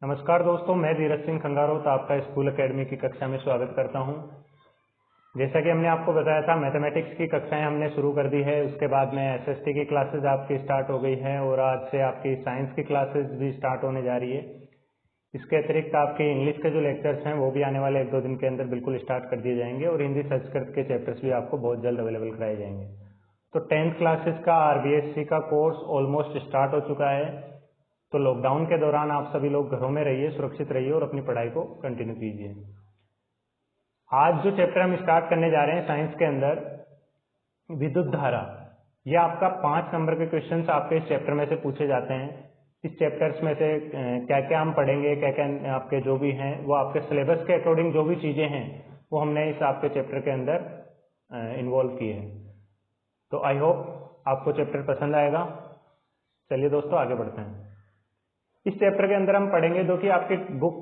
नमस्कार दोस्तों, मैं धीरज सिंह खंगारोत आपका स्कूल एकेडमी की कक्षा में स्वागत करता हूं। जैसा कि हमने आपको बताया था, मैथमेटिक्स की कक्षाएं हमने शुरू कर दी है। उसके बाद में एसएसटी की क्लासेस आपकी स्टार्ट हो गई हैं और आज से आपकी साइंस की क्लासेस भी स्टार्ट होने जा रही है। इसके अतिरिक्त आपके इंग्लिश के जो लेक्चर्स हैं वो भी आने वाले 1-2 दिन के अंदर बिल्कुल स्टार्ट कर दिए जाएंगे और हिंदी संस्कृत के चैप्टर्स भी आपको बहुत जल्द अवेलेबल कराए जाएंगे। तो 10th क्लासेस का आरबीएससी का कोर्स ऑलमोस्ट स्टार्ट हो चुका है। तो लॉकडाउन के दौरान आप सभी लोग घरों में रहिए, सुरक्षित रहिए और अपनी पढ़ाई को कंटिन्यू कीजिए। आज जो चैप्टर हम स्टार्ट करने जा रहे हैं साइंस के अंदर, विद्युत धारा, यह आपका 5 नंबर के क्वेश्चंस आपके इस चैप्टर में से पूछे जाते हैं। इस चैप्टर्स में से क्या क्या हम पढ़ेंगे, क्या क्या आपके जो भी हैं वो आपके सिलेबस के अकॉर्डिंग जो भी चीजें हैं वो हमने इस आपके चैप्टर के अंदर इन्वॉल्व किए हैं। तो आई होप आपको चैप्टर पसंद आएगा। चलिए दोस्तों आगे बढ़ते हैं। इस चैप्टर के अंदर हम पढ़ेंगे जो कि आपकी बुक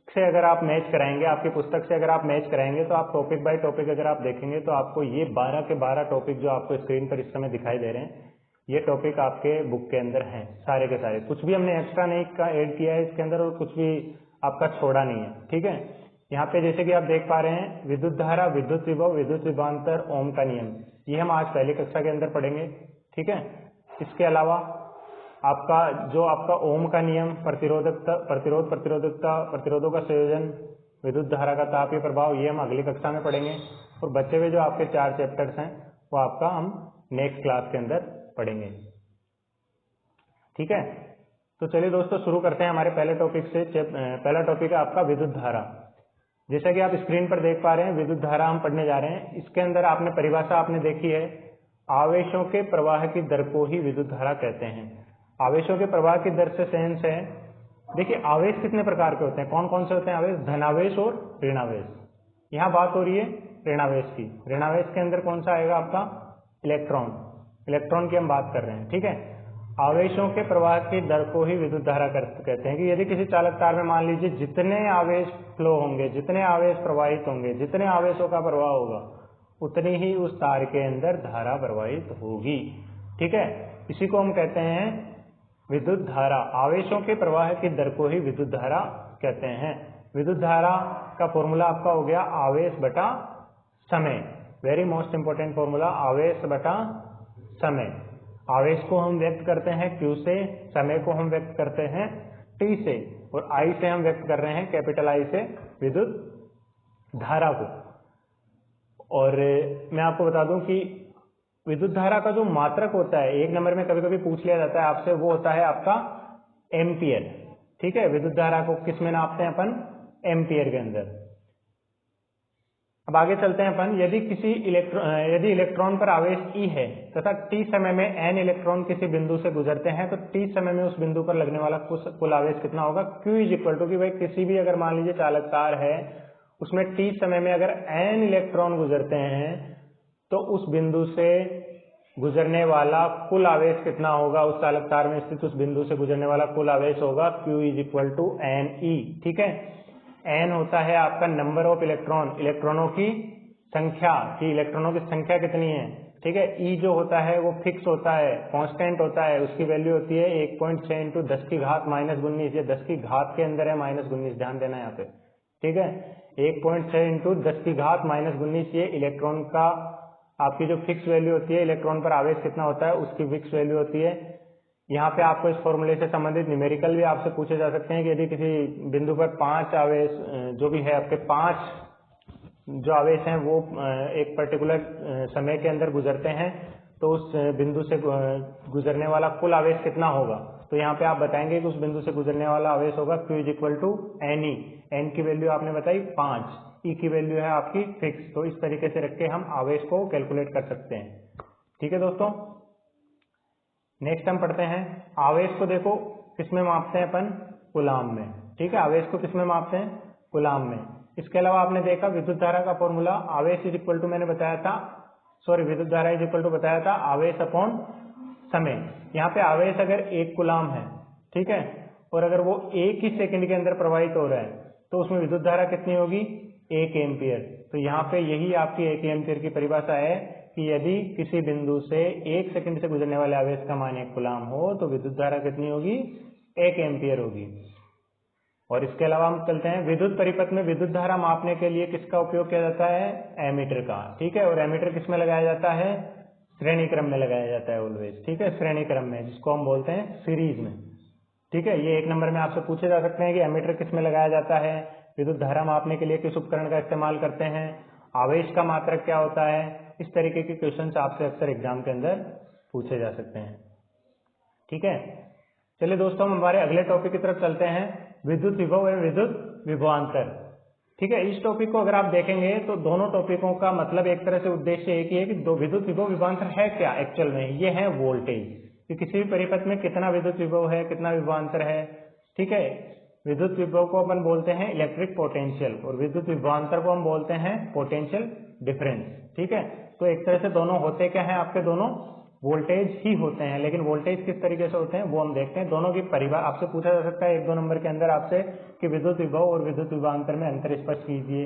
से अगर आप मैच कराएंगे, आपकी पुस्तक से अगर आप मैच कराएंगे तो आप टॉपिक बाय टॉपिक अगर आप देखेंगे तो आपको ये 12 के 12 टॉपिक जो आपको स्क्रीन पर इस समय दिखाई दे रहे हैं, ये टॉपिक आपके बुक के अंदर हैं सारे के सारे। कुछ भी हमने एक्स्ट्रा नहीं ऐड किया है इसके अंदर और कुछ भी आपका छोड़ा नहीं है। ठीक है, यहाँ पे जैसे कि आप देख पा रहे हैं, विद्युत धारा, विद्युत विभव, विद्युत विभवांतर, ओम का नियम, ये हम आज पहली कक्षा के अंदर पढ़ेंगे। ठीक है, इसके अलावा आपका ओम का नियम, प्रतिरोधों का संयोजन, विद्युत धारा का तापीय प्रभाव, ये हम अगली कक्षा में पढ़ेंगे। और बचे हुए जो आपके 4 चैप्टर्स हैं वो आपका हम नेक्स्ट क्लास के अंदर पढ़ेंगे। ठीक है, तो चलिए दोस्तों शुरू करते हैं हमारे पहले टॉपिक से। पहला टॉपिक है आपका विद्युत धारा। जैसा कि आप स्क्रीन पर देख पा रहे हैं, विद्युत धारा हम पढ़ने जा रहे हैं। इसके अंदर आपने परिभाषा आपने देखी है, आवेशों के प्रवाह की दर को ही विद्युत धारा कहते हैं। आवेशों के प्रवाह की दर से सेंस है, देखिए आवेश कितने प्रकार के होते हैं, कौन कौन से होते हैं आवेश, धनावेश और ऋणावेश। यहाँ बात हो रही है ऋणावेश की। ऋणावेश के अंदर कौन सा आएगा आपका, इलेक्ट्रॉन। इलेक्ट्रॉन की हम बात कर रहे हैं। ठीक है, आवेशों के प्रवाह की दर को ही विद्युत धारा कहते हैं कि यदि किसी चालक तार में मान लीजिए जितने आवेश फ्लो होंगे, जितने आवेश प्रवाहित होंगे, जितने आवेशों का प्रवाह होगा, उतनी ही उस तार के अंदर धारा प्रवाहित होगी। ठीक है, इसी को हम कहते हैं विद्युत धारा। आवेशों के प्रवाह की दर को ही विद्युत धारा कहते हैं। विद्युत धारा का फॉर्मूला आपका हो गया आवेश बटा समय। वेरी मोस्ट इंपोर्टेंट फॉर्मूला, आवेश बटा समय। आवेश को हम व्यक्त करते हैं Q से, समय को हम व्यक्त करते हैं T से, और I से हम व्यक्त कर रहे हैं कैपिटल I से विद्युत धारा को। और मैं आपको बता दूं कि विद्युत धारा का जो मात्रक होता है, 1 नंबर में कभी कभी पूछ लिया जाता है आपसे, वो होता है आपका एम्पियर। ठीक है, विद्युत धारा को किस में नापते हैं अपन, एम्पियर के अंदर। अब आगे चलते हैं अपन। यदि इलेक्ट्रॉन पर आवेश E है तथा T समय में N इलेक्ट्रॉन किसी बिंदु से गुजरते हैं तो T समय में उस बिंदु पर लगने वाला कुल आवेश कितना होगा। Q इज इक्वल टू, कि भाई किसी भी अगर मान लीजिए चालक तार है, उसमें T समय में अगर N इलेक्ट्रॉन गुजरते हैं तो उस बिंदु से गुजरने वाला कुल आवेश कितना होगा, उस चालक तार में स्थित उस बिंदु से गुजरने वाला कुल आवेश होगा Q is equal to NE। ठीक है, N होता है आपका नंबर ऑफ इलेक्ट्रॉन, इलेक्ट्रॉनों की संख्या, कि इलेक्ट्रॉनों की संख्या कितनी है। ठीक है, E जो होता है वो फिक्स होता है, कांस्टेंट होता है, उसकी वैल्यू होती है 1.6 इंटू 10 की घात -19। ये 10 की घात के अंदर है -19, ध्यान देना यहाँ पे। ठीक है, 1.6 इंटू 10 की घात -19, ये इलेक्ट्रॉन का आपकी जो फिक्स वैल्यू होती है, इलेक्ट्रॉन पर आवेश कितना होता है उसकी फिक्स वैल्यू होती है। यहाँ पे आपको इस फॉर्मूले से संबंधित न्यूमेरिकल भी आपसे पूछे जा सकते हैं कि यदि किसी बिंदु पर 5 आवेश जो भी है आपके 5 जो आवेश हैं वो एक पर्टिकुलर समय के अंदर गुजरते हैं तो उस बिंदु से गुजरने वाला कुल आवेश कितना होगा। तो यहाँ पे आप बताएंगे कि उस बिंदु से गुजरने वाला आवेश होगा Q is equal to NE। N की वैल्यू आपने बताई 5, E की वैल्यू है आपकी फिक्स। तो इस तरीके से रख के हम आवेश को कैलकुलेट कर सकते हैं। ठीक है दोस्तों, नेक्स्ट हम पढ़ते हैं। आवेश को देखो किस में मापते हैं अपन, कूलाम में। ठीक है, आवेश को किस में मापते हैं, कूलाम में। इसके अलावा आपने देखा विद्युत धारा का फॉर्मूला, आवेश इज इक्वल टू मैंने बताया था, विद्युत धारा इज इक्वल टू बताया था आवेश अपॉन समय। यहाँ पे आवेश अगर 1 कूलाम है, ठीक है, और अगर वो 1 ही सेकंड के अंदर प्रवाहित हो रहा है तो उसमें विद्युत धारा कितनी होगी, 1 एम्पियर। तो यहाँ पे यही आपकी 1 एम्पियर की परिभाषा है कि यदि किसी बिंदु से 1 सेकंड से गुजरने वाले आवेश का मान 1 कूलाम हो तो विद्युत धारा कितनी होगी, 1 एम्पियर होगी। और इसके अलावा हम चलते हैं विद्युत परिपथ में विद्युत धारा मापने के लिए किसका उपयोग किया जाता है, एमीटर का। ठीक है, और एमीटर किस में लगाया जाता है, श्रेणी क्रम में लगाया जाता है ऑलवेज। ठीक है, श्रेणी क्रम में, जिसको हम बोलते हैं सीरीज में। ठीक है, ये 1 नंबर में आपसे पूछे जा सकते हैं कि एमीटर किस में लगाया जाता है, विद्युत धारा मापने के लिए किस उपकरण का इस्तेमाल करते हैं, आवेश का मात्रक क्या होता है। इस तरीके के क्वेश्चन आपसे अक्सर एग्जाम के अंदर पूछे जा सकते हैं। ठीक है, चलिए दोस्तों, हम हमारे अगले टॉपिक की तरफ चलते हैं, विद्युत विभव एवं विद्युत विभवांतर। ठीक है, इस टॉपिक को अगर आप देखेंगे तो दोनों टॉपिकों का मतलब एक तरह से उद्देश्य एक ही है कि दो विद्युत विभव विभवांतर है क्या एक्चुअल में, ये है वोल्टेज कि किसी भी परिपथ में कितना विद्युत विभव है, कितना विभवांतर है। ठीक है, विद्युत विभव को अपन बोलते हैं इलेक्ट्रिक पोटेंशियल और विद्युत विभवांतर को हम बोलते हैं पोटेंशियल डिफरेंस। ठीक है, तो एक तरह से दोनों होते क्या है, आपके दोनों वोल्टेज ही होते हैं, लेकिन वोल्टेज किस तरीके से होते हैं वो हम देखते हैं। दोनों की परिभाषा आपसे पूछा जा सकता है 1-2 नंबर के अंदर आपसे कि विद्युत विभव और विद्युत विभवांतर में अंतर स्पष्ट कीजिए,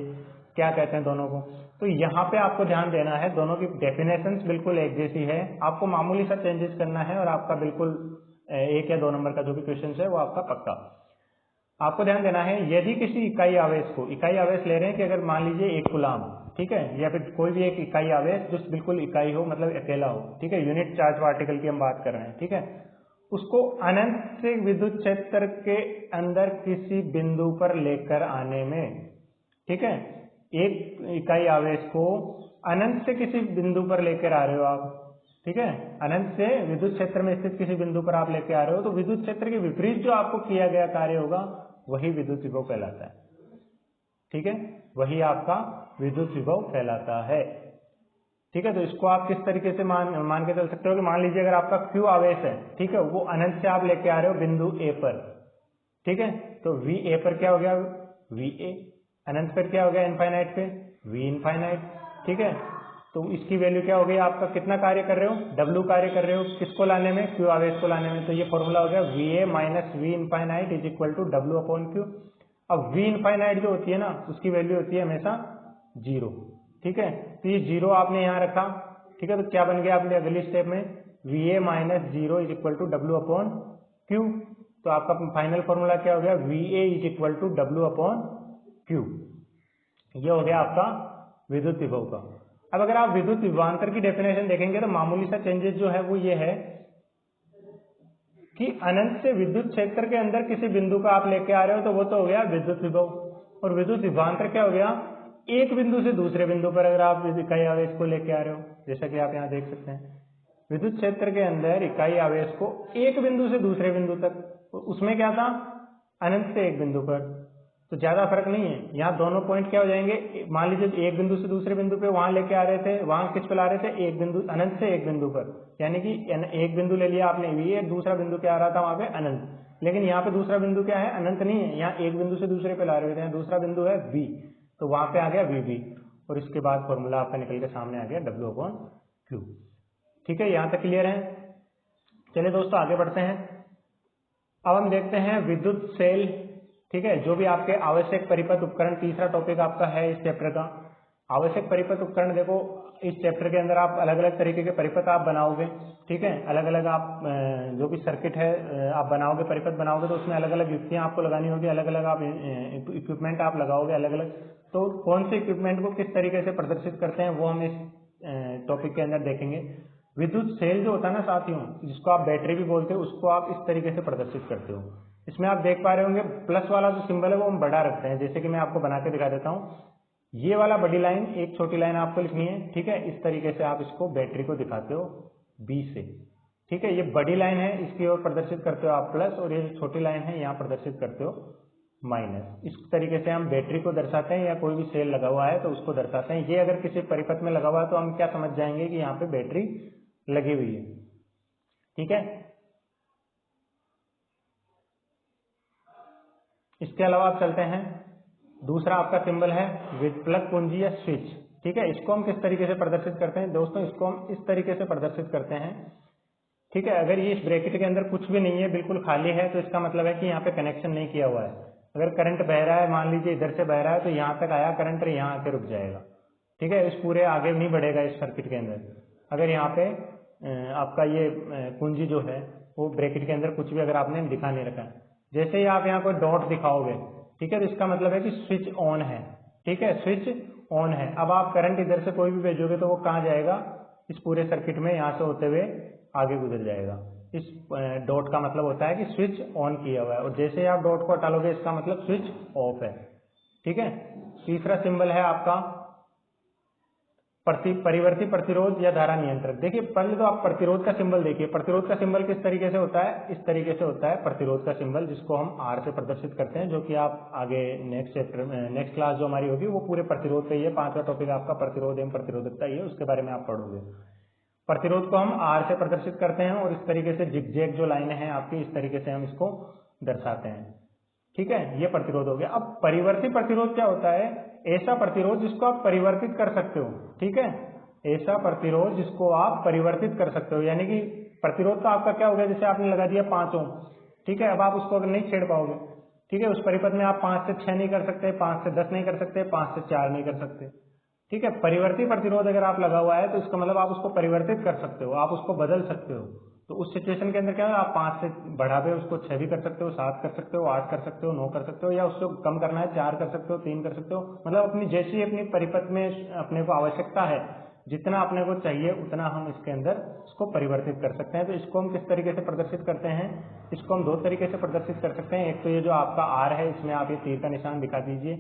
क्या कहते हैं दोनों को। तो यहाँ पे आपको ध्यान देना है, दोनों की डेफिनेशंस बिल्कुल एक जैसी है, आपको मामूली सा चेंजेस करना है और आपका बिल्कुल 1 या 2 नंबर का जो भी क्वेश्चन है वो आपका पक्का। आपको ध्यान देना है, यदि किसी इकाई आवेश को, इकाई आवेश ले रहे हैं कि अगर मान लीजिए 1 कूलाम, ठीक है, या फिर कोई भी एक इकाई आवेश जो बिल्कुल इकाई हो, मतलब अकेला हो। ठीक है, यूनिट चार्ज पार्टिकल की हम बात कर रहे हैं। ठीक है, उसको अनंत से विद्युत क्षेत्र के अंदर किसी बिंदु पर लेकर आने में, ठीक है, एक इकाई आवेश को अनंत से किसी बिंदु पर लेकर आ रहे हो आप। ठीक है, अनंत से विद्युत क्षेत्र में स्थित किसी बिंदु पर आप लेकर आ रहे हो, तो विद्युत क्षेत्र के विपरीत जो आपको किया गया कार्य होगा वही विद्युत विभव कहलाता है। ठीक है, वही आपका विद्युत विभव कहलाता है। ठीक है, तो इसको आप किस तरीके से मान के चल सकते हो कि मान लीजिए अगर आपका Q आवेश है, ठीक है, वो अनंत से आप लेके आ रहे हो बिंदु A पर। ठीक है, तो VA पर क्या हो गया, VA, अनंत पर क्या हो गया, इनफाइनाइट पे V इनफाइनाइट। ठीक है, तो इसकी वैल्यू क्या हो गई, आपका कितना कार्य कर रहे हो, W कार्य कर रहे हो, किसको लाने में, Q आवेश को लाने में। तो ये फॉर्मूला हो गया VA minus V infinite is equal to W upon Q। अब V इनफाइनाइट जो होती है ना, उसकी वैल्यू होती है हमेशा 0। ठीक है, तो ये 0 आपने यहाँ रखा। ठीक है, तो क्या बन गया आपने अगली स्टेप में, VA minus 0 is equal to W upon Q। तो आपका फाइनल फॉर्मूला क्या हो गया, VA is equal to W upon Q। ये हो गया आपका विद्युत विभव का। अब अगर आप विद्युत विभवांतर की डेफिनेशन देखेंगे तो मामूली सा चेंजेस जो है वो ये है कि अनंत से विद्युत क्षेत्र के अंदर किसी बिंदु का आप लेके आ रहे हो, तो वो तो हो गया विद्युत विभव। और विद्युत विभवांतर क्या हो गया, एक बिंदु से दूसरे बिंदु पर अगर आप इकाई आवेश को लेके आ रहे हो, जैसा कि आप यहाँ देख सकते हैं, विद्युत क्षेत्र के अंदर इकाई आवेश को एक बिंदु से दूसरे बिंदु तक, तो उसमें क्या था, अनंत से एक बिंदु पर, तो ज्यादा फर्क नहीं है। यहाँ दोनों पॉइंट क्या हो जाएंगे, मान लीजिए एक बिंदु से दूसरे बिंदु पे वहां लेके आ रहे थे, वहां किस पे ला रहे थे, एक बिंदु, अनंत से एक बिंदु पर, यानी कि एक बिंदु ले लिया आपने VA, दूसरा बिंदु क्या आ रहा था वहां पे अनंत। लेकिन यहाँ पे दूसरा बिंदु क्या है, अनंत नहीं है, यहाँ एक बिंदु से दूसरे पे ला रहे थे, दूसरा बिंदु है B, तो वहां पे आ गया VB, और इसके बाद फॉर्मूला आपका निकल के सामने आ गया W अपॉन Q। ठीक है, यहाँ तक क्लियर है। चलिए दोस्तों आगे बढ़ते हैं। अब हम देखते हैं विद्युत सेल। ठीक है, जो भी आपके आवश्यक परिपथ उपकरण, तीसरा टॉपिक आपका है इस चैप्टर का, आवश्यक परिपथ उपकरण। देखो इस चैप्टर के अंदर आप अलग अलग तरीके के परिपथ आप बनाओगे। ठीक है, अलग अलग आप जो भी सर्किट है आप बनाओगे, परिपथ बनाओगे, तो उसमें अलग अलग युक्तियां आपको लगानी होगी, अलग अलग आप इक्विपमेंट आप लगाओगे अलग अलग। तो कौन से इक्विपमेंट को किस तरीके से प्रदर्शित करते हैं वो हम इस टॉपिक के अंदर देखेंगे। विद्युत सेल जो होता है ना साथियों, जिसको आप बैटरी भी बोलते हो, उसको आप इस तरीके से प्रदर्शित करते हो। इसमें आप देख पा रहे होंगे प्लस वाला जो सिंबल है वो हम बड़ा रखते हैं, जैसे कि मैं आपको बना के दिखा देता हूँ। ये वाला बड़ी लाइन, एक छोटी लाइन आपको लिखनी है। ठीक है, इस तरीके से आप इसको बैटरी को दिखाते हो B से। ठीक है, ये बड़ी लाइन है, इसकी ओर प्रदर्शित करते हो आप प्लस, और ये जो छोटी लाइन है यहाँ प्रदर्शित करते हो माइनस। इस तरीके से हम बैटरी को दर्शाते हैं, या कोई भी सेल लगा हुआ है तो उसको दर्शाते हैं। ये अगर किसी परिपथ में लगा हुआ है तो हम क्या समझ जाएंगे कि यहाँ पे बैटरी लगी हुई है। ठीक है, इसके अलावा आप चलते हैं, दूसरा आपका सिंबल है प्लग कुंजी या स्विच। ठीक है, इसको हम किस तरीके से प्रदर्शित करते हैं दोस्तों, इसको हम इस तरीके से प्रदर्शित करते हैं। ठीक है, अगर ये इस ब्रैकेट के अंदर कुछ भी नहीं है, बिल्कुल खाली है, तो इसका मतलब है कि यहाँ पे कनेक्शन नहीं किया हुआ है। अगर करंट बह रहा है, मान लीजिए इधर से बह रहा है, तो यहाँ तक आया करंट और यहाँ आके रुक जाएगा। ठीक है, इस पूरे आगे नहीं बढ़ेगा इस सर्किट के अंदर। अगर यहाँ पे आपका ये कुंजी जो है वो ब्रैकेट के अंदर कुछ भी अगर आपने दिखा नहीं रखा है, जैसे ही आप यहाँ कोई डॉट दिखाओगे, ठीक है, तो इसका मतलब है कि स्विच ऑन है, ठीक है, स्विच ऑन है। अब आप करंट इधर से कोई भी भेजोगे तो वो कहाँ जाएगा, इस पूरे सर्किट में यहाँ से होते हुए आगे गुजर जाएगा। इस डॉट का मतलब होता है कि स्विच ऑन किया हुआ है, और जैसे ही आप डॉट को हटा लोगे इसका मतलब स्विच ऑफ है, ठीक है। तीसरा सिंबल है आपका परिवर्ती प्रतिरोध या धारा नियंत्रक। देखिए पहले तो आप प्रतिरोध का सिंबल देखिए, प्रतिरोध का सिंबल किस तरीके से होता है, इस तरीके से होता है प्रतिरोध का सिंबल, जिसको हम R से प्रदर्शित करते हैं, जो कि आप आगे नेक्स्ट चैप्टर में, नेक्स्ट क्लास जो हमारी होगी वो पूरे प्रतिरोध पे ही है। 5वां टॉपिक आपका प्रतिरोध एवं प्रतिरोधकता ही है, उसके बारे में आप पढ़ोगे। प्रतिरोध को हम R से प्रदर्शित करते हैं और इस तरीके से जिगजैग जो लाइनें हैं आपकी, इस तरीके से हम इसको दर्शाते हैं, ठीक है, ये प्रतिरोध हो गया। अब परिवर्ती प्रतिरोध क्या होता है, ऐसा प्रतिरोध जिसको आप परिवर्तित कर सकते हो, ठीक है, ऐसा प्रतिरोध जिसको आप परिवर्तित कर सकते हो। यानी कि प्रतिरोध का आपका क्या हो गया, जैसे आपने लगा दिया 5 ओम, ठीक है, अब आप उसको अगर नहीं छेड़ पाओगे, ठीक है, उस परिपथ में आप 5 से 6 नहीं कर सकते, 5 से 10 नहीं कर सकते, 5 से 4 नहीं कर सकते, ठीक है। परिवर्ती प्रतिरोध अगर आप लगा हुआ है तो इसका मतलब आप उसको परिवर्तित कर सकते हो, आप उसको बदल सकते हो। तो उस सिचुएशन के अंदर क्या है, आप 5 से बढ़ा के उसको 6 भी कर सकते हो, 7 कर सकते हो, 8 कर सकते हो, 9 कर सकते हो, या उससे कम करना है 4 कर सकते हो, 3 कर सकते हो। मतलब अपनी जैसी अपनी परिपथ में अपने को आवश्यकता है, जितना अपने को चाहिए उतना हम इसके अंदर इसको परिवर्तित कर सकते हैं। तो इसको हम किस तरीके से प्रदर्शित करते हैं, इसको हम 2 तरीके से प्रदर्शित कर सकते हैं। एक तो ये जो आपका R है, इसमें आप ये तीर का निशान दिखा दीजिए,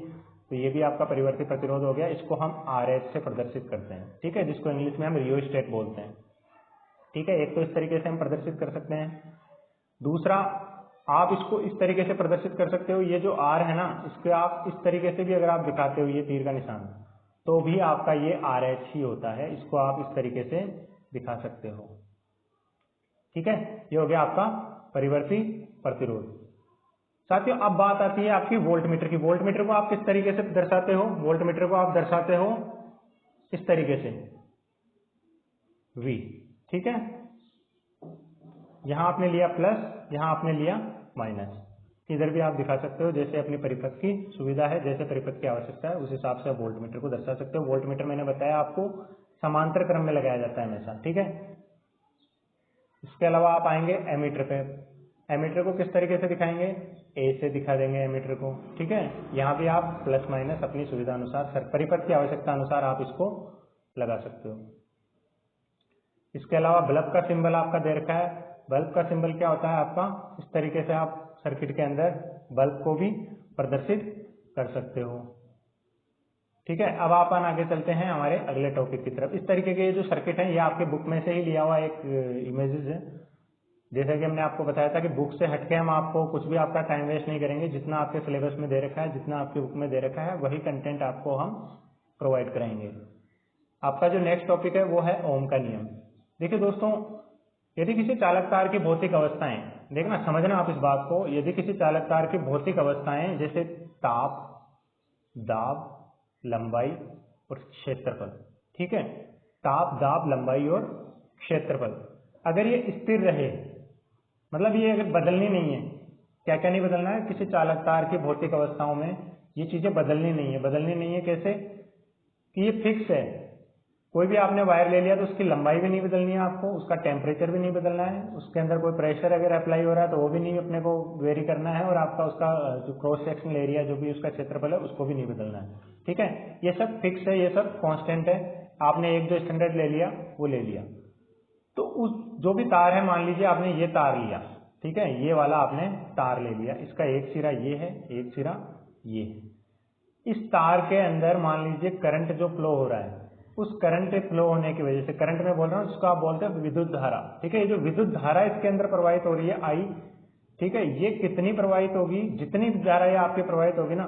तो ये भी आपका परिवर्ती प्रतिरोध हो गया। इसको हम RH से प्रदर्शित करते हैं, ठीक है, जिसको इंग्लिश में हम रियोस्टेट बोलते हैं, ठीक है। एक तो इस तरीके से हम प्रदर्शित कर सकते हैं। दूसरा, आप इसको इस तरीके से प्रदर्शित कर सकते हो, ये जो R है ना, इसके आप इस तरीके से भी अगर आप दिखाते हो ये तीर का निशान, तो भी आपका ये RH ही होता है। इसको आप इस तरीके से दिखा सकते हो, ठीक है। ये हो गया आपका परिवर्ती प्रतिरोध। साथियों अब बात आती है आपकी वोल्टमीटर की। वोल्टमीटर को आप किस तरीके से दर्शाते हो, वोल्टमीटर को आप दर्शाते हो इस तरीके से V, ठीक है। यहां आपने लिया प्लस, यहां आपने लिया माइनस, इधर भी आप दिखा सकते हो, जैसे अपनी परिपथ की सुविधा है, जैसे परिपथ की आवश्यकता है उस हिसाब से आप वोल्टमीटर को दर्शा सकते हो। वोल्टमीटर मैंने बताया आपको समांतर क्रम में लगाया जाता है हमेशा, ठीक है। इसके अलावा आप आएंगे एमीटर पे। एमीटर को किस तरीके से दिखाएंगे, ए से दिखा देंगे एमीटर को, ठीक है। यहाँ भी आप प्लस माइनस अपनी सुविधा अनुसार, परिपथ की आवश्यकता अनुसार आप इसको लगा सकते हो। इसके अलावा बल्ब का सिंबल आपका दे रखा है। बल्ब का सिंबल क्या होता है आपका, इस तरीके से आप सर्किट के अंदर बल्ब को भी प्रदर्शित कर सकते हो, ठीक है। अब आप आगे चलते हैं हमारे अगले टॉपिक की तरफ। इस तरीके के जो सर्किट है ये आपके बुक में से ही लिया हुआ एक इमेजेस है। जैसा कि हमने आपको बताया था कि बुक से हटके हम आपको कुछ भी आपका टाइम वेस्ट नहीं करेंगे, जितना आपके सिलेबस में दे रखा है, जितना आपके बुक में दे रखा है, वही कंटेंट आपको हम प्रोवाइड कराएंगे। आपका जो नेक्स्ट टॉपिक है वो है ओम का नियम। देखिए दोस्तों, यदि किसी चालक तार की भौतिक अवस्थाएं, देखना समझना आप इस बात को, यदि किसी चालक तार की भौतिक अवस्थाएं जैसे ताप, दाब, लंबाई और क्षेत्रफल, ठीक है, ताप, दाब, लंबाई और क्षेत्रफल, अगर ये स्थिर रहे, मतलब ये अगर बदलनी नहीं है, क्या क्या नहीं बदलना है, किसी चालक तार की भौतिक अवस्थाओं में ये चीजें बदलनी नहीं है। बदलनी नहीं है कैसे, कि ये फिक्स है। कोई भी आपने वायर ले लिया तो उसकी लंबाई भी नहीं बदलनी है आपको, उसका टेम्परेचर भी नहीं बदलना है, उसके अंदर कोई प्रेशर अगर अप्लाई हो रहा है तो वो भी नहीं अपने को वेरी करना है, और आपका उसका जो क्रॉस सेक्शनल एरिया जो भी उसका क्षेत्रफल है उसको भी नहीं बदलना है, ठीक है। ये सब फिक्स है, ये सब कांस्टेंट है। आपने एक जो स्टैंडर्ड ले लिया वो ले लिया, तो उस जो भी तार है, मान लीजिए आपने ये तार लिया, ठीक है, ये वाला आपने तार ले लिया, इसका एक सिरा ये है, एक सिरा ये है। इस तार के अंदर मान लीजिए करंट जो फ्लो हो रहा है, उस करंट फ्लो होने की वजह से, करंट में बोल रहा हूँ जिसको आप बोलते हैं विद्युत धारा, ठीक है, ये जो विद्युत धारा इसके अंदर प्रवाहित हो रही है आई, ठीक है, ये कितनी प्रवाहित होगी, जितनी धारा ये आपकी प्रवाहित होगी ना,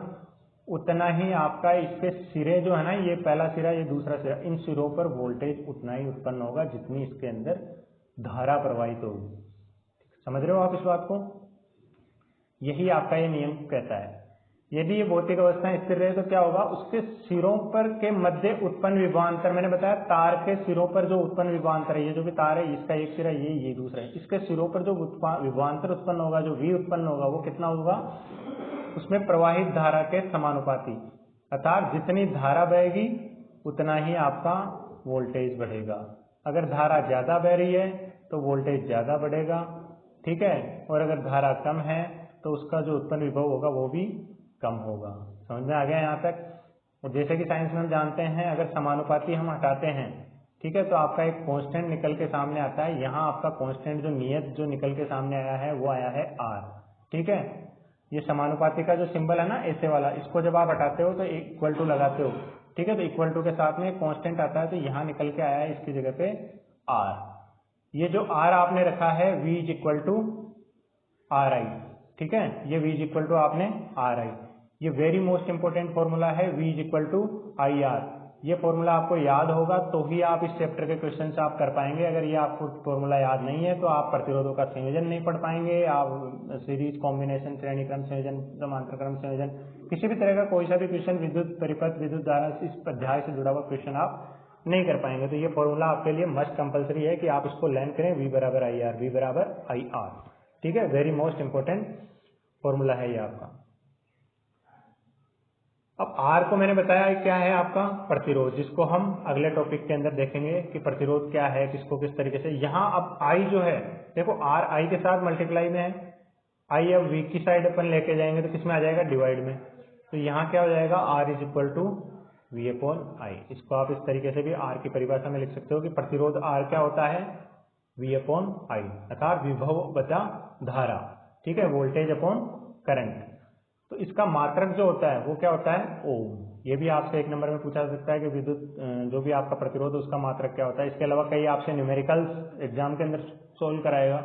उतना ही आपका इसके सिरे जो है ना, ये पहला सिरा, ये दूसरा सिरा, इन सिरों पर वोल्टेज उतना ही उत्पन्न होगा जितनी इसके अंदर धारा प्रवाहित होगी। समझ रहे हो आप इस बात को, यही आपका ये नियम कहता है। यदि ये भौतिक अवस्थाएं स्थिर रहे तो क्या होगा, उसके सिरों पर के मध्य उत्पन्न विभवांतर, मैंने बताया तार के सिरों पर जो उत्पन्न विभवांतर है, ये जो भी तार है इसका एक सिरा ये दूसरा है, इसके सिरों पर जो विभवांतर उत्पन्न होगा, जो V उत्पन्न होगा, वो कितना होगा, उसमें प्रवाहित धारा के समानुपाती, अर्थात जितनी धारा बहेगी उतना ही आपका वोल्टेज बढ़ेगा। अगर धारा ज्यादा बह रही है तो वोल्टेज ज्यादा बढ़ेगा, ठीक है, और अगर धारा कम है तो उसका जो उत्पन्न विभव होगा वो भी कम होगा। समझ में आ गया यहाँ तक। और जैसे कि साइंस में हम जानते हैं, अगर समानुपाती हम हटाते हैं, ठीक है, तो आपका एक कांस्टेंट निकल के सामने आता है। यहाँ आपका कांस्टेंट जो नियत जो निकल के सामने आया है वो आया है आर। ठीक है, ये समानुपाती का जो सिंबल है ना ऐसे वाला, इसको जब आप हटाते हो तो इक्वल टू लगाते हो। ठीक है, तो इक्वल टू के साथ में कांस्टेंट आता है, तो यहाँ निकल के आया है इसकी जगह पे आर। ये जो आर आपने रखा है v is equal to R I. ठीक है, ये v इज इक्वल टू आपने आर आई, ये वेरी मोस्ट इंपोर्टेंट फॉर्मूला है v is equal to I R. ये फॉर्मूला आपको याद होगा तो ही आप इस चैप्टर के क्वेश्चन आप कर पाएंगे। अगर ये आपको फॉर्मूला याद नहीं है तो आप प्रतिरोधों का संयोजन नहीं पढ़ पाएंगे, आप सीरीज कॉम्बिनेशन, श्रेणी क्रम संयोजन, समांतर क्रम संयोजन, किसी भी तरह का कोई सा भी क्वेश्चन विद्युत परिपथ, विद्युत धारा, इस अध्याय से जुड़ा हुआ क्वेश्चन आप नहीं कर पाएंगे। तो ये फॉर्मूला आपके लिए मस्ट कंपलसरी है कि आप इसको लर्न करें, v बराबर आई आर, v बराबर आई आर। ठीक है, वेरी मोस्ट इंपोर्टेंट फॉर्मूला है ये आपका। अब R को मैंने बताया क्या है आपका प्रतिरोध, जिसको हम अगले टॉपिक के अंदर देखेंगे कि प्रतिरोध क्या है, किसको किस तरीके से। यहाँ अब I जो है, देखो R I के साथ मल्टीप्लाई में है, I अब V की साइड अपन लेके जाएंगे तो किसमें आ जाएगा, डिवाइड में। तो यहाँ क्या हो जाएगा, R is equal to V upon I। इसको आप इस तरीके से भी R की परिभाषा में लिख सकते हो कि प्रतिरोध R क्या होता है, V अपॉन I, अर्थात विभव बचा धारा। ठीक है, वोल्टेज अपॉन करंट। तो इसका मात्रक जो होता है वो क्या होता है, ओम। ये भी आपसे एक नंबर में पूछा जा सकता है कि विद्युत जो भी आपका प्रतिरोध है उसका मात्रक क्या होता है। इसके अलावा कई आपसे न्यूमेरिकल्स एग्जाम के अंदर सोल्व कराएगा,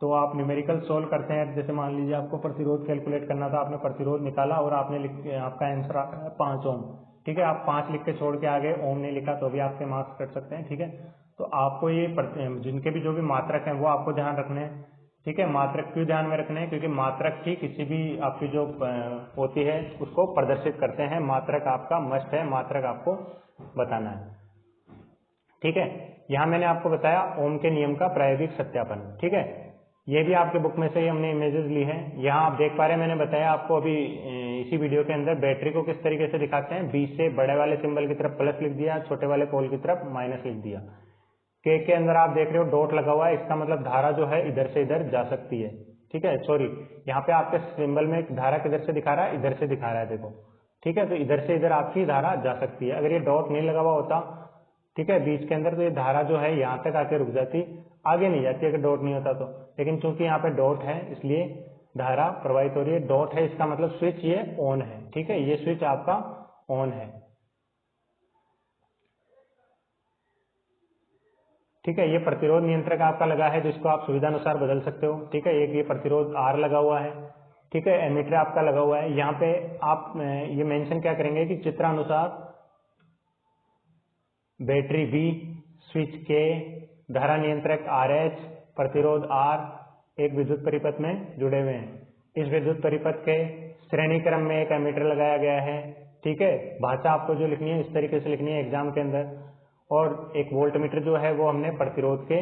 तो आप न्यूमेरिकल सोल्व करते हैं। जैसे मान लीजिए आपको प्रतिरोध कैलकुलेट करना था, आपने प्रतिरोध निकाला और आपने आपका आंसर 5 ओम। ठीक है, आप 5 लिख के छोड़ के आगे ओम नहीं लिखा तो भी आपके मार्क्स कट सकते हैं। ठीक है, तो आपको ये जिनके भी जो भी मात्रक हैं वो आपको ध्यान रखने हैं। ठीक है, मात्रक क्यों ध्यान में रखने हैं, क्योंकि मात्रक ही किसी भी आपकी जो होती है उसको प्रदर्शित करते हैं। मात्रक आपका मस्ट है, मात्रक आपको बताना है। ठीक है, यहाँ मैंने आपको बताया ओम के नियम का प्रायोगिक सत्यापन। ठीक है, ये भी आपके बुक में से ही हमने इमेजेस ली हैं। यहाँ आप देख पा रहे हैं, मैंने बताया आपको अभी इसी वीडियो के अंदर बैटरी को किस तरीके से दिखाते हैं। बी से बड़े वाले सिंबल की तरफ प्लस लिख दिया, छोटे वाले पोल की तरफ माइनस लिख दिया। के अंदर आप देख रहे हो डॉट लगा हुआ है, इसका मतलब धारा जो है इधर से इधर जा सकती है। ठीक है, सॉरी, यहाँ पे आपके सिंबल में धारा किधर से दिखा रहा है, इधर से दिखा रहा है, देखो। ठीक है, तो इधर से इधर आपकी धारा जा सकती है। अगर ये डॉट नहीं लगा हुआ होता, ठीक है, बीच के अंदर, तो ये धारा जो है यहाँ तक आके रुक जाती, आगे नहीं जाती अगर डॉट नहीं होता तो। लेकिन चूंकि यहाँ पे डॉट है इसलिए धारा प्रवाहित हो रही है। डॉट है इसका मतलब स्विच ये ऑन है। ठीक है, ये स्विच आपका ऑन है। ठीक है, ये प्रतिरोध नियंत्रक आपका लगा है जिसको आप सुविधा अनुसार बदल सकते हो। ठीक है, एक ये प्रतिरोध R लगा हुआ है। ठीक है, एमीटर आपका लगा हुआ है। यहाँ पे आप ये मेंशन क्या करेंगे कि चित्रानुसार बैटरी B, स्विच K, धारा नियंत्रक RH, प्रतिरोध R एक विद्युत परिपथ में जुड़े हुए हैं। इस विद्युत परिपथ के श्रेणी क्रम में एक एमीटर लगाया गया है। ठीक है, भाषा आपको जो लिखनी है इस तरीके से लिखनी है एग्जाम के अंदर। और एक वोल्टमीटर जो है वो हमने प्रतिरोध के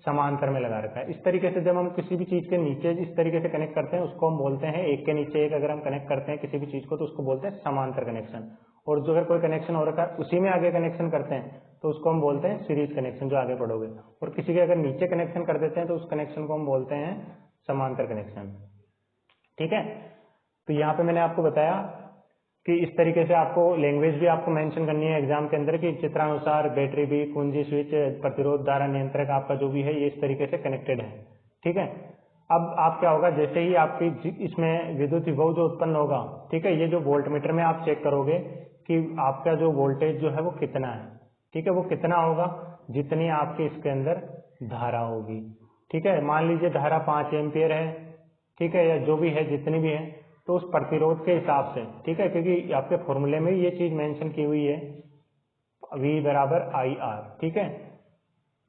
समांतर में लगा रखा है। इस तरीके से जब हम किसी भी चीज के नीचे इस तरीके से कनेक्ट करते हैं उसको हम बोलते हैं, एक के नीचे एक अगर हम कनेक्ट करते हैं किसी भी चीज को तो उसको बोलते हैं समांतर कनेक्शन। और जो अगर कोई कनेक्शन हो रखा है उसी में आगे कनेक्शन करते हैं तो उसको हम बोलते हैं सीरीज कनेक्शन, जो आगे पढ़ोगे। और किसी के अगर नीचे कनेक्शन कर देते हैं तो उस कनेक्शन को हम बोलते हैं समांतर कनेक्शन। ठीक है, तो यहाँ पे मैंने आपको बताया कि इस तरीके से आपको लैंग्वेज भी आपको मेंशन करनी है एग्जाम के अंदर कि चित्रानुसार बैटरी भी, कुंजी, स्विच, प्रतिरोध, धारा नियंत्रक आपका जो भी है ये इस तरीके से कनेक्टेड है। ठीक है, अब आप क्या होगा, जैसे ही आपकी इसमें विद्युत विभव जो उत्पन्न होगा, ठीक है, ये जो वोल्टमीटर में आप चेक करोगे कि आपका जो वोल्टेज जो है वो कितना है। ठीक है, वो कितना होगा, जितनी आपके इसके अंदर धारा होगी। ठीक है, मान लीजिए धारा 5 एम्पियर है। ठीक है, या जो भी है जितनी भी है, तो उस प्रतिरोध के हिसाब से। ठीक है, क्योंकि आपके फॉर्मूले में ये चीज मेंशन की हुई है V बराबर आई आर। ठीक है,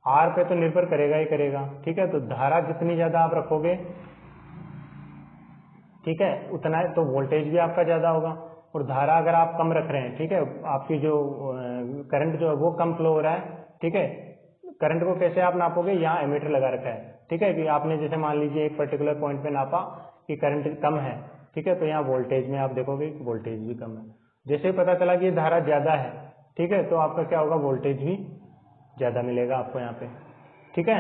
आर पे तो निर्भर करेगा ही करेगा। ठीक है, तो धारा जितनी ज्यादा आप रखोगे, ठीक है, उतना तो वोल्टेज भी आपका ज्यादा होगा। और धारा अगर आप कम रख रहे हैं, ठीक है, आपकी जो करंट जो है वो कम फ्लो हो रहा है। ठीक है, करंट को कैसे आप नापोगे, यहाँ एमीटर लगा रखा है। ठीक है, कि आपने जैसे मान लीजिए एक पर्टिकुलर पॉइंट पे नापा कि करंट कम है। ठीक है, तो यहाँ वोल्टेज में आप देखोगे वोल्टेज भी कम है। जैसे ही पता चला कि ये धारा ज्यादा है, ठीक है, तो आपका क्या होगा, वोल्टेज भी ज्यादा मिलेगा आपको यहाँ पे। ठीक है,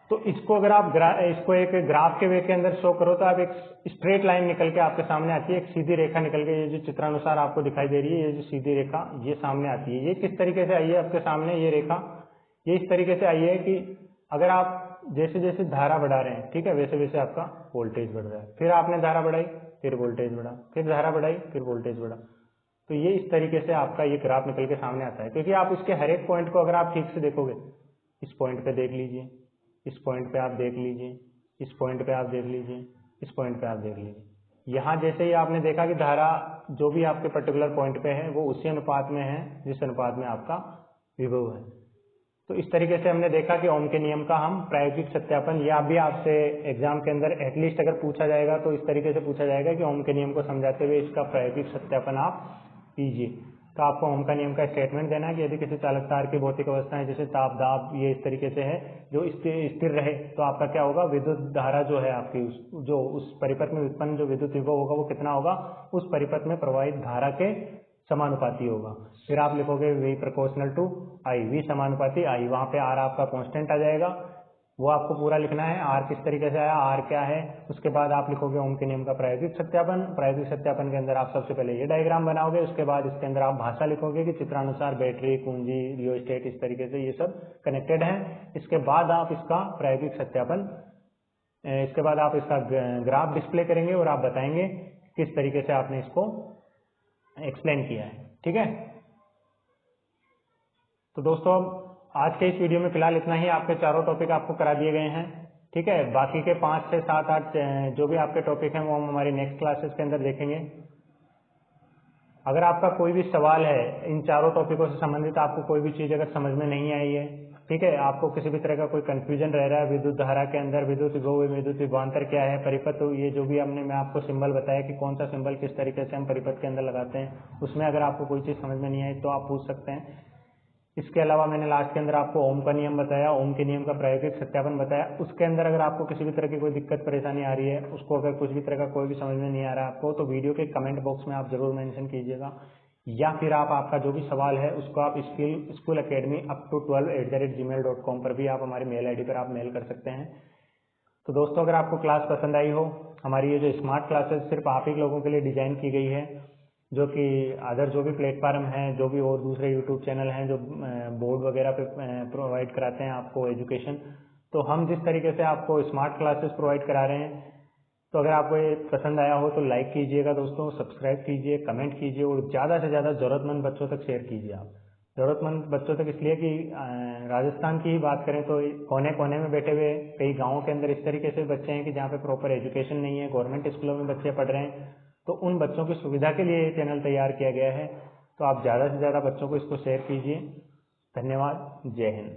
तो इसको अगर आप इसको एक ग्राफ के वे के अंदर शो करो तो आप एक स्ट्रेट लाइन निकल के आपके सामने आती है, एक सीधी रेखा निकल के, ये जो चित्रानुसार आपको दिखाई दे रही है, ये जो सीधी रेखा ये सामने आती है। ये किस तरीके से आई है आपके सामने, ये रेखा ये इस तरीके से आई है कि अगर आप जैसे जैसे धारा बढ़ा रहे हैं, ठीक है, वैसे वैसे आपका वोल्टेज बढ़ रहा है। फिर आपने धारा बढ़ाई, फिर वोल्टेज बढ़ा, फिर धारा बढ़ाई, फिर वोल्टेज बढ़ा। तो ये इस तरीके से आपका ये ग्राफ निकल के सामने आता है, क्योंकि आप इसके हर एक पॉइंट को अगर आप ठीक से देखोगे, इस पॉइंट पे देख लीजिए, इस पॉइंट पे आप देख लीजिए, इस पॉइंट पे आप देख लीजिए, इस पॉइंट पे आप देख लीजिए। यहाँ जैसे ही आपने देखा कि धारा जो भी आपके पर्टिकुलर पॉइंट पे है वो उसी अनुपात में है जिस अनुपात में आपका विभव है। तो इस तरीके से हमने देखा कि ओम के नियम का हम प्रायोगिक सत्यापन, या भी आपसे एग्जाम के अंदर एटलीस्ट अगर पूछा जाएगा तो इस तरीके से पूछा जाएगा कि ओम के नियम को समझाते हुए इसका प्रायोगिक सत्यापन आप कीजिए। तो आपको ओम का नियम का स्टेटमेंट देना है कि यदि किसी चालक तार की भौतिक अवस्थाएं जैसे ताप, दाब, ये इस तरीके से है जो स्थिर रहे, तो आपका क्या होगा, विद्युत धारा जो है आपकी जो उस परिपथ में उत्पन्न जो विद्युत विभव होगा वो कितना होगा, उस परिपथ में प्रवाहित धारा के समानुपाती होगा। फिर आप लिखोगे V proportional to I, V समानुपाती I, वहां पे R आपका कांस्टेंट आ जाएगा, वो आपको पूरा लिखना है। R किस तरीके से आया, R क्या है, उसके बाद आप लिखोगे ओम के नियम का प्रायोगिक सत्यापन। प्रायोगिक सत्यापन के अंदर आप सबसे पहले ये डायग्राम बनाओगे, उसके बाद इसके अंदर आप भाषा लिखोगे कि चित्रानुसार बैटरी, कुंजी, रियोस्टेट, इस तरीके से ये सब कनेक्टेड है। इसके बाद आप इसका प्रायोगिक सत्यापन, इसके बाद आप इसका ग्राफ डिस्प्ले करेंगे और आप बताएंगे किस तरीके से आपने इसको एक्सप्लेन किया है, ठीक है। तो दोस्तों आज के इस वीडियो में फिलहाल इतना ही, आपके चारों टॉपिक आपको करा दिए गए हैं, ठीक है। बाकी के 5, 6, 7, 8 जो भी आपके टॉपिक हैं वो हम हमारी नेक्स्ट क्लासेस के अंदर देखेंगे। अगर आपका कोई भी सवाल है इन चारों टॉपिकों से संबंधित, आपको कोई भी चीज़ अगर समझ में नहीं आई है, ठीक है, आपको किसी भी तरह का कोई कंफ्यूजन रह रहा है विद्युत धारा के अंदर, विद्युत विभव, विद्युत विभवांतर क्या है, परिपथ, ये जो भी मैं आपको सिंबल बताया कि कौन सा सिंबल किस तरीके से हम परिपथ के अंदर लगाते हैं, उसमें अगर आपको कोई चीज़ समझ में नहीं आई तो आप पूछ सकते हैं। इसके अलावा मैंने लास्ट के अंदर आपको ओम का नियम बताया, ओम के नियम का प्रायोगिक सत्यापन बताया। उसके अंदर अगर आपको किसी भी तरह की कोई दिक्कत परेशानी आ रही है, उसको अगर कुछ भी तरह का कोई भी समझ में नहीं आ रहा है आपको, तो वीडियो के कमेंट बॉक्स में आप जरूर मेंशन कीजिएगा, या फिर आप आपका जो भी सवाल है उसको आप स्कूल अकेडमी up212@gmail.com पर भी आप हमारी मेल आईडी पर आप मेल कर सकते हैं। तो दोस्तों अगर आपको क्लास पसंद आई हो, हमारी ये जो स्मार्ट क्लासेस सिर्फ आप ही लोगों के लिए डिजाइन की गई है, जो कि अदर जो भी प्लेटफॉर्म हैं, जो भी और दूसरे यूट्यूब चैनल हैं जो बोर्ड वगैरह पे प्रोवाइड कराते हैं आपको एजुकेशन, तो हम जिस तरीके से आपको स्मार्ट क्लासेस प्रोवाइड करा रहे हैं, तो अगर आपको ये पसंद आया हो तो लाइक कीजिएगा दोस्तों, सब्सक्राइब कीजिए, कमेंट कीजिए और ज़्यादा से ज़्यादा ज़रूरतमंद बच्चों तक शेयर कीजिए। आप ज़रूरतमंद बच्चों तक इसलिए कि राजस्थान की ही बात करें तो कोने कोने में बैठे हुए कई गाँवों के अंदर इस तरीके से बच्चे हैं कि जहाँ पे प्रॉपर एजुकेशन नहीं है, गवर्नमेंट स्कूलों में बच्चे पढ़ रहे हैं, तो उन बच्चों की सुविधा के लिए ये चैनल तैयार किया गया है। तो आप ज़्यादा से ज़्यादा बच्चों को इसको शेयर कीजिए। धन्यवाद, जय हिंद।